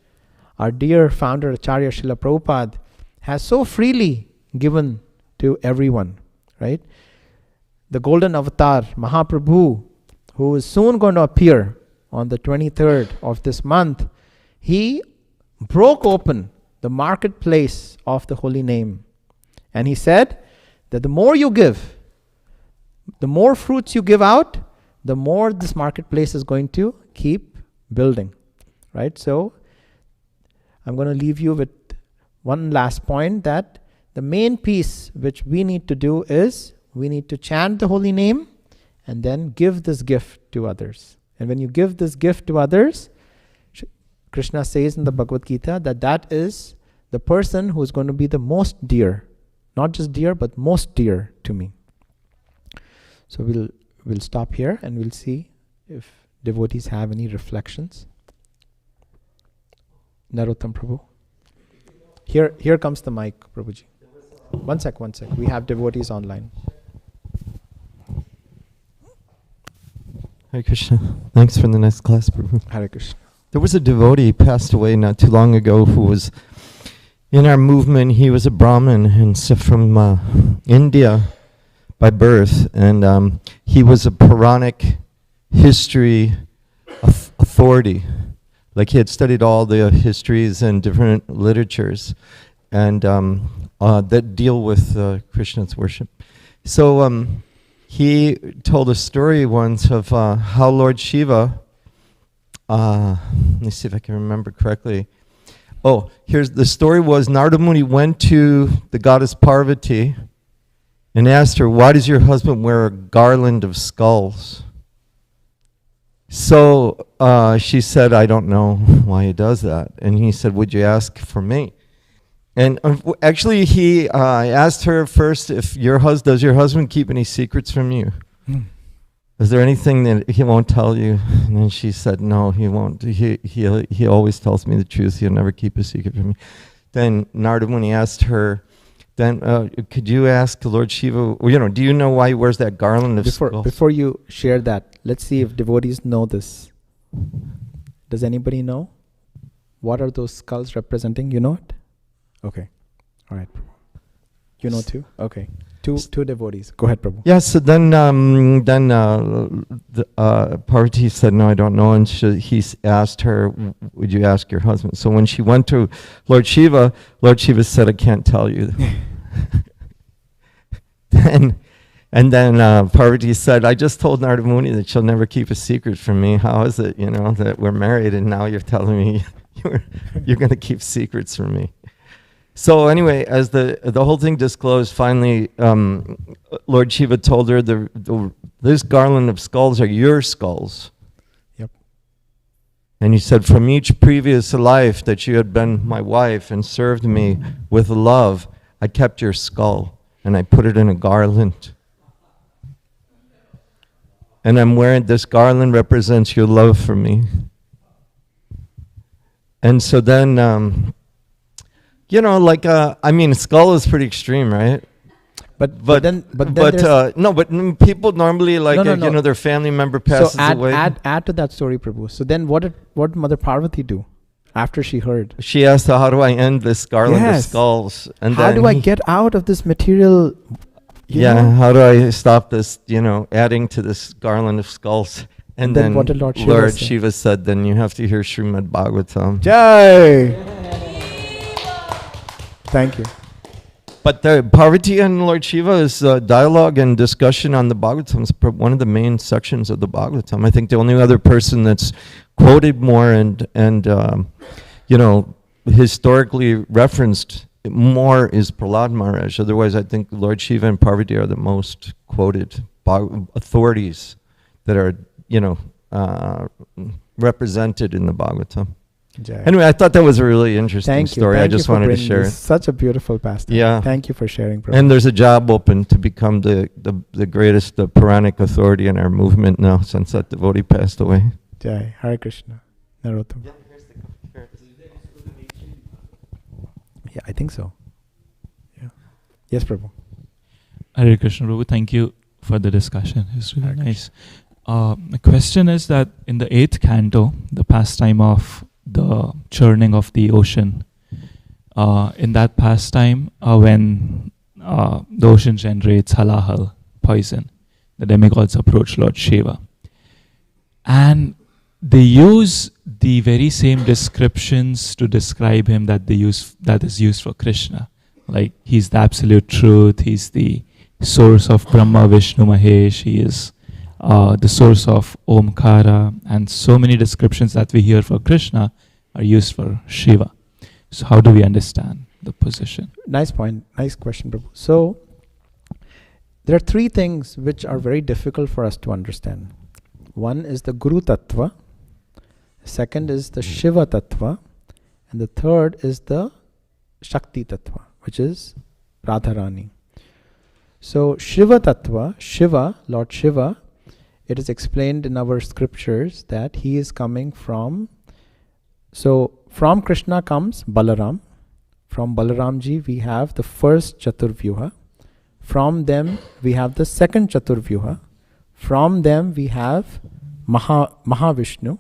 our dear founder Acharya Srila Prabhupada has so freely given to everyone. Right? The golden avatar, Mahaprabhu, who is soon going to appear on the 23rd of this month, he broke open the marketplace of the holy name. And he said that the more you give, the more fruits you give out, the more this marketplace is going to keep building. Right? So I'm going to leave you with one last point, that the main piece which we need to do is we need to chant the holy name and then give this gift to others. And when you give this gift to others, Krishna says in the Bhagavad Gita that is the person who is going to be the most dear. Not just dear, but most dear to me. So we'll stop here and we'll see if devotees have any reflections? Narottam Prabhu. Here comes the mic, Prabhuji. One sec. We have devotees online. Hare Krishna. Thanks for the nice class, Prabhu. Hare Krishna. There was a devotee passed away not too long ago who was in our movement. He was a Brahmin and from India by birth, and he was a Puranic history authority. Like he had studied all the histories and different literatures, and that deal with Krishna's worship. So he told a story once of how Lord Shiva. Let me see if I can remember correctly. Oh, here's the story was Narada Muni went to the goddess Parvati and asked her, "Why does your husband wear a garland of skulls?" So she said, "I don't know why he does that." And he said, "Would you ask for me?" And actually, he asked her first if does your husband keep any secrets from you? Is there anything that he won't tell you? And then she said, "No, he won't. He always tells me the truth. He'll never keep a secret from me." Then Narada Muni asked her, "Then could you ask Lord Shiva? Do you know why he wears that garland of skulls?" Before you share that, let's see if devotees know this. Does anybody know? What are those skulls representing? You know it? Okay. All right. You know too? Okay. Two devotees. Go ahead, Prabhu. Yeah, so then Parvati said, "No, I don't know." And he asked her, "Would you ask your husband?" So when she went to Lord Shiva said, "I can't tell you." And then Parvati said, "I just told Narada Muni that she'll never keep a secret from me. How is it, that we're married and now you're telling me you're going to keep secrets from me?" So anyway, as the whole thing disclosed, finally, Lord Shiva told her, "This garland of skulls are your skulls." Yep. And he said, "From each previous life that you had been my wife and served me with love, I kept your skull and I put it in a garland. And I'm wearing this garland represents your love for me." And so then, a skull is pretty extreme, right? But then people normally their family member passes away. Add to that story, Prabhu. So then what did Mother Parvati do after she heard? She asked, "How do I end this garland of skulls? And how do I get out of this material? How do I stop this, adding to this garland of skulls?" And then what did Lord Shiva said, "Then you have to hear Srimad Bhagavatam." Jai! Thank you. But the Parvati and Lord Shiva's dialogue and discussion on the Bhagavatam is one of the main sections of the Bhagavatam. I think the only other person that's quoted more and historically referenced more is Prahlad Maharaj. Otherwise, I think Lord Shiva and Parvati are the most quoted authorities that are, represented in the Bhagavatam. Jai. Anyway, I thought that was a really interesting story. I just wanted to share it. Such a beautiful pastime. Yeah. Thank you for sharing, Prabhu. And there's a job open to become the greatest Puranic authority in our movement now, since that devotee passed away. Jai. Hare Krishna. Narottam. Yeah, I think so. Yeah. Yes, Prabhu. Hare Krishna, Prabhu. Thank you for the discussion. It's really nice. The question is that in the 8th canto, the pastime of the churning of the ocean, in that pastime, when the ocean generates halahal, poison, the demigods approach Lord Shiva. And they use the very same descriptions to describe him that is used for Krishna. Like, he's the absolute truth, he's the source of Brahma, Vishnu, Mahesh, he is the source of Omkara, and so many descriptions that we hear for Krishna are used for Shiva. So how do we understand the position? Nice point. Nice question, Prabhu. So, there are 3 things which are very difficult for us to understand. One is the Guru Tattva, second is the Shiva Tattva, and the third is the Shakti Tattva, which is Radharani. So, Shiva Tattva, Shiva, Lord Shiva, it is explained in our scriptures that he is coming from, so from Krishna comes Balaram. From Balaramji we have the first Chaturvyuha. From them we have the second Chaturvyuha. From them we have Mahavishnu,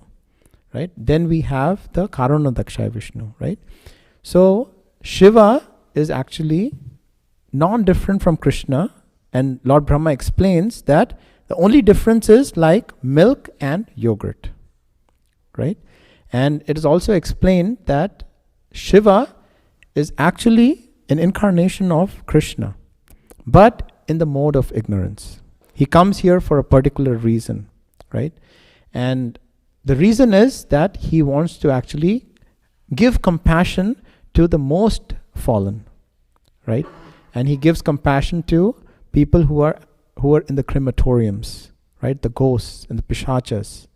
right? Then we have the Karanadaksha Vishnu, right? So Shiva is actually non-different from Krishna, and Lord Brahma explains that the only difference is like milk and yogurt, right? And it is also explained that Shiva is actually an incarnation of Krishna, but in the mode of ignorance. He comes here for a particular reason, right? And the reason is that he wants to actually give compassion to the most fallen, right? And he gives compassion to people who are in the crematoriums, right? The ghosts and the pishachas.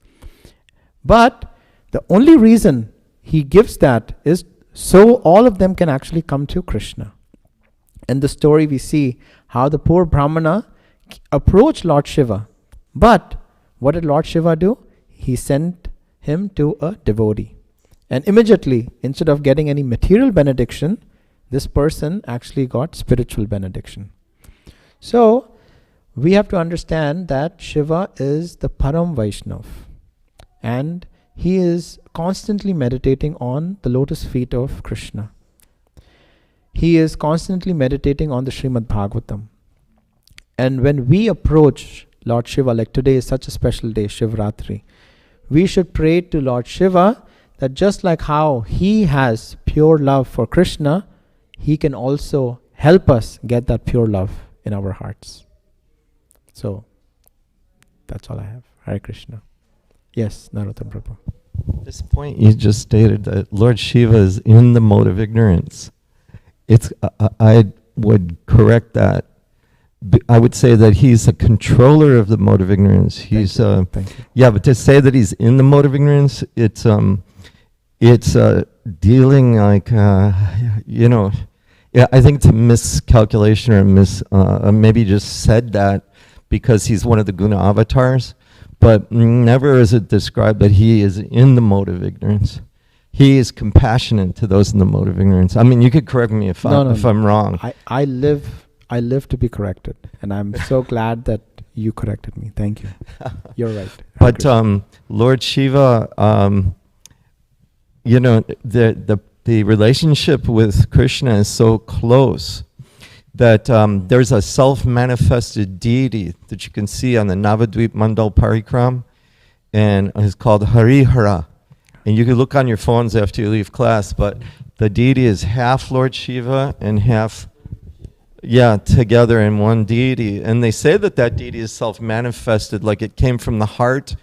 But the only reason he gives that is so all of them can actually come to Krishna. In the story we see how the poor Brahmana approached Lord Shiva. But what did Lord Shiva do? He sent him to a devotee. And immediately, instead of getting any material benediction, this person actually got spiritual benediction. So, we have to understand that Shiva is the Param Vaishnav. And he is constantly meditating on the lotus feet of Krishna. He is constantly meditating on the Srimad Bhagavatam. And when we approach Lord Shiva, like today is such a special day, Shivratri, we should pray to Lord Shiva that just like how he has pure love for Krishna, he can also help us get that pure love in our hearts. So, that's all I have. Hare Krishna. Yes, Narottam Prabhu. This point you just stated that Lord Shiva is in the mode of ignorance. I would correct that. I would say that he's a controller of the mode of ignorance. He's Thank you. yeah, but to say that he's in the mode of ignorance, it's dealing like yeah, I think it's a miscalculation or maybe just said that because he's one of the guna avatars, but never is it described that he is in the mode of ignorance. He is compassionate to those in the mode of ignorance. I mean, you could correct me if I'm wrong. I live to be corrected, and I'm so glad that you corrected me. Thank you. You're right. But Lord Shiva, the relationship with Krishna is so close that there's a self-manifested deity that you can see on the Navadvip Mandal Parikram, and it's called Harihara. And you can look on your phones after you leave class, but the deity is half Lord Shiva and half, together in one deity. And they say that that deity is self-manifested, like it came from the heart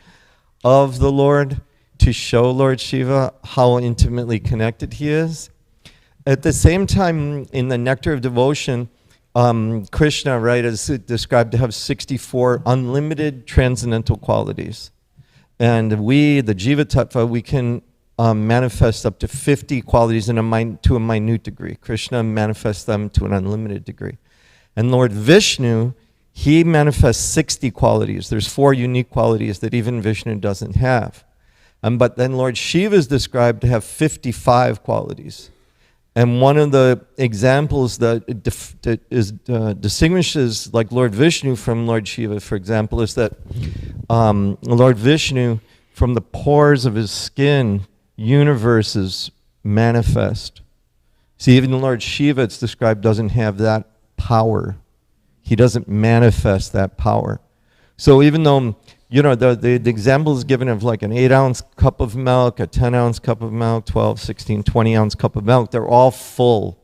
of the Lord to show Lord Shiva how intimately connected he is. At the same time, in the Nectar of Devotion, Krishna, right, is described to have 64 unlimited transcendental qualities. And we, the Jiva Tattva, we can manifest up to 50 qualities to a minute degree. Krishna manifests them to an unlimited degree. And Lord Vishnu, he manifests 60 qualities. There's 4 unique qualities that even Vishnu doesn't have. But then Lord Shiva is described to have 55 qualities. And one of the examples that distinguishes like Lord Vishnu from Lord Shiva, for example, is that Lord Vishnu, from the pores of his skin, universes manifest. See, even Lord Shiva, it's described, doesn't have that power. He doesn't manifest that power. So even though, the example is given of like an 8-ounce cup of milk, a 10-ounce cup of milk, 12, 16, 20-ounce cup of milk, they're all full,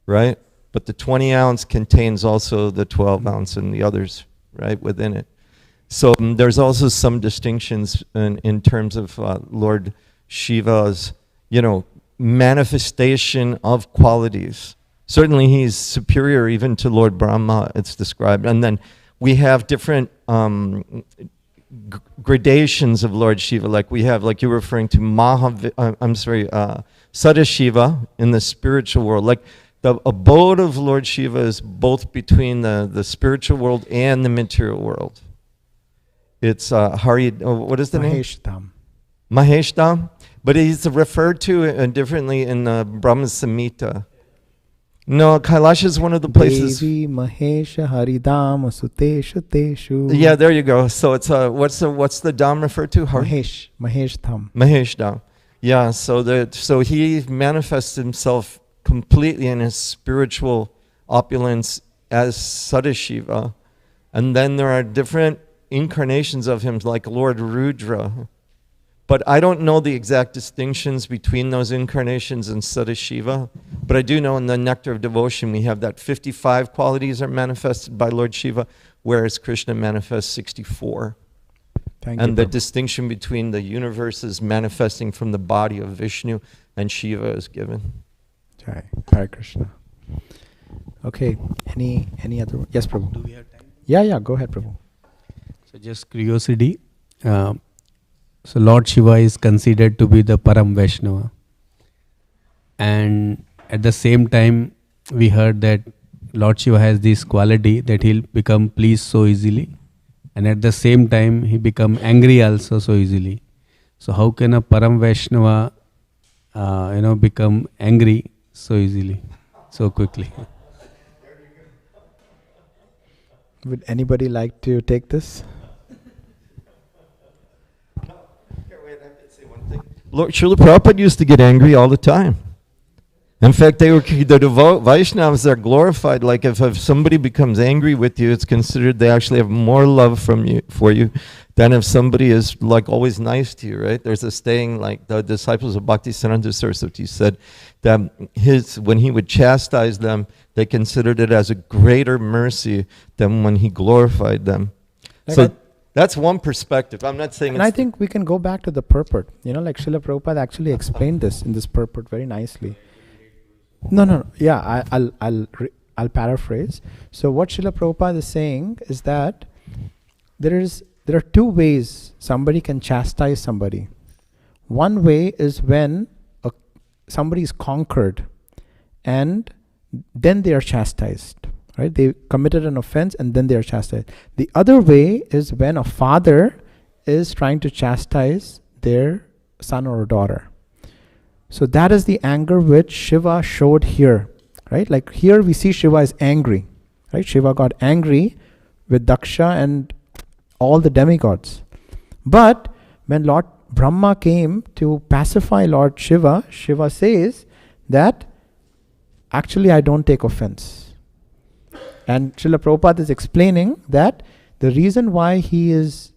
right? But the 20-ounce contains also the 12-ounce and the others, right, within it. So there's also some distinctions in terms of Lord Shiva's, manifestation of qualities. Certainly he's superior even to Lord Brahma, it's described. And then we have different gradations of Lord Shiva, like we have, like you're referring to Sadashiva in the spiritual world. Like the abode of Lord Shiva is both between the spiritual world and the material world. It's Hari. What is the name? Mahesh Dham. Mahesh Dham. But he's referred to differently in Brahma Samhita. No, Kailash is one of the places. Devi Mahesha Haridam Suteshu Teshu. Yeah, there you go. So it's what's the Dham referred to? Mahesh Dham. Mahesh Dham. Yeah. So he manifests himself completely in his spiritual opulence as Sadashiva, and then there are different incarnations of him, like Lord Rudra. But I don't know the exact distinctions between those incarnations and Sadashiva. But I do know in the Nectar of Devotion we have that 55 qualities are manifested by Lord Shiva, whereas Krishna manifests 64. And the distinction between the universes manifesting from the body of Vishnu and Shiva is given. Jai. Hare Krishna. Okay. Any other? Yes, Prabhu. Do we have time? Yeah. Go ahead, Prabhu. So just curiosity. So Lord Shiva is considered to be the Param Vaishnava. And at the same time, we heard that Lord Shiva has this quality that he'll become pleased so easily. And at the same time, he become angry also so easily. So how can a Param Vaishnava, become angry so easily, so quickly? Would anybody like to take this? Lord Srila Prabhupada used to get angry all the time. In fact, the Vaishnavas are glorified. Like if somebody becomes angry with you, it's considered they actually have more love for you than if somebody is like always nice to you, right? There's a saying like the disciples of Bhaktisiddhanta Saraswati said that when he would chastise them, they considered it as a greater mercy than when he glorified them. That's one perspective. I'm not saying. And I think we can go back to the purport. Like Srila Prabhupada actually explained this in this purport very nicely. No. Yeah, I'll paraphrase. So what Srila Prabhupada is saying is that there are two ways somebody can chastise somebody. One way is when somebody is conquered, and then they are chastised. Right? They committed an offense and then they are chastised. The other way is when a father is trying to chastise their son or daughter. So that is the anger which Shiva showed here. Right? Like here we see Shiva is angry. Right? Shiva got angry with Daksha and all the demigods. But when Lord Brahma came to pacify Lord Shiva, Shiva says that actually I don't take offense. And Srila Prabhupada is explaining that the reason why he is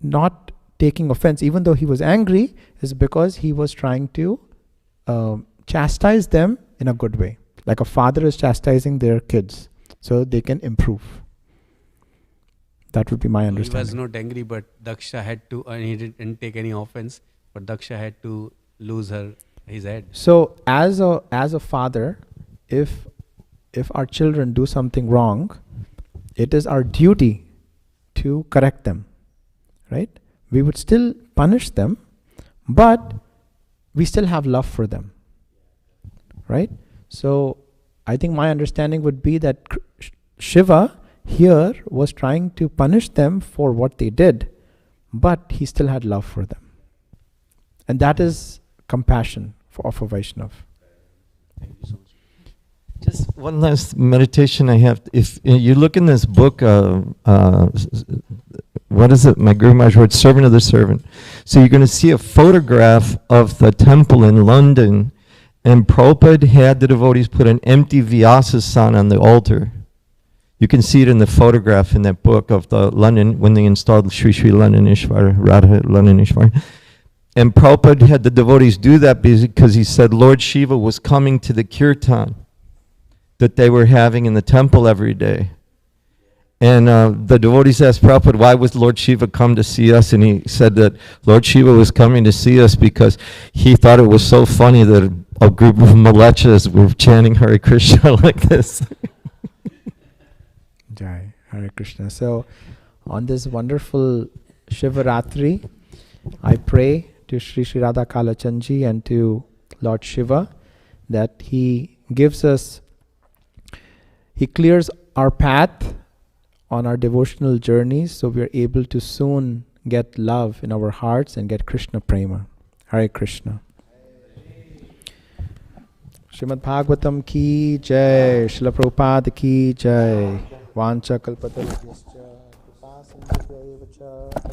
not taking offense, even though he was angry, is because he was trying to chastise them in a good way. Like a father is chastising their kids so they can improve. That would be my understanding. He was not angry, but Daksha had to, and he didn't take any offense, but Daksha had to lose his head. So as a father, if our children do something wrong, it is our duty to correct them, right? We would still punish them, but we still have love for them, right? So I think my understanding would be that Shiva here was trying to punish them for what they did, but he still had love for them. And that is compassion of a Vaishnava. Thank you so much. Just one last meditation I have. If you look in this book, what is it? My Guru Maharaj wrote, Servant of the Servant. So you're going to see a photograph of the temple in London, and Prabhupada had the devotees put an empty Vyasa-san on the altar. You can see it in the photograph in that book of the London, when they installed Sri Sri Londonishwar, Radha Londonishwar. And Prabhupada had the devotees do that because he said Lord Shiva was coming to the kirtan that they were having in the temple every day. And the devotees asked Prabhupada, why was Lord Shiva come to see us? And he said that Lord Shiva was coming to see us because he thought it was so funny that a group of Malechas were chanting Hare Krishna like this. Jai, Hare Krishna. So on this wonderful Shivaratri, I pray to Sri Sri Radha Kalachandji and to Lord Shiva that he gives us, he clears our path on our devotional journeys, so we are able to soon get love in our hearts and get Krishna prema. Hare Krishna. Srimad Bhagavatam ki jai, Srila Prabhupada ki jai. Vancha kalpatarubhyascha, kripa sindhubhya eva cha.